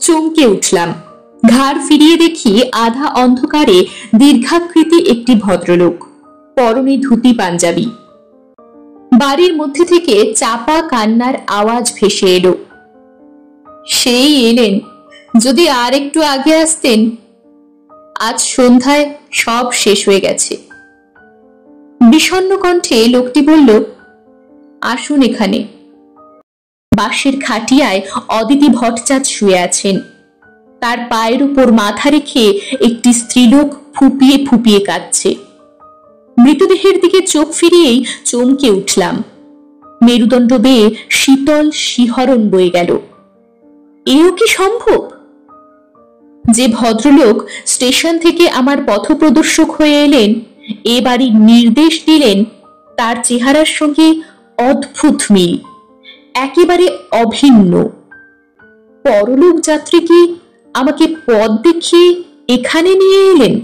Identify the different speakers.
Speaker 1: চমকে উঠলাম। ঘাড় ফিরিয়ে দেখি আধা অন্ধকারে দীর্ঘাকৃতি একটি ভদ্রলোক, পরনে ধুতি পাঞ্জাবি। বাড়ির মধ্যে থেকে চাপা কান্নার আওয়াজ ভেসে এলো। সেই এলেন, যদি আর একটু আগে আসতেন। আজ সন্ধ্যায় সব শেষ হয়ে গেছে। বিষণ্ণ কণ্ঠে লোকটি বলল, আসুন এখানে। বাঁশের খাটিয়ায় অদিতি ভট্টাচার্য শুয়ে আছেন। তার পায়ের উপর মাথা রেখে একটি স্ত্রীলোক ফুপিয়ে ফুপিয়ে কাঁদছে। মৃতদেহের দিকে চোখ ফিরিয়েই চমকে উঠলাম। মেরুদণ্ড বেয়ে শীতল শিহরণ বয়ে গেল। এও কি সম্ভব? যে ভদ্রলোক স্টেশন থেকে আমার পথপ্রদর্শক হয়ে এলেন, এ বাড়ির নির্দেশ দিলেন, তার চেহারার সঙ্গে অদ্ভুত মিল, একেবারে অভিন্ন। পরলোক যাত্রী কি আমাকে পথ দেখিয়ে এখানে নিয়ে এলেন?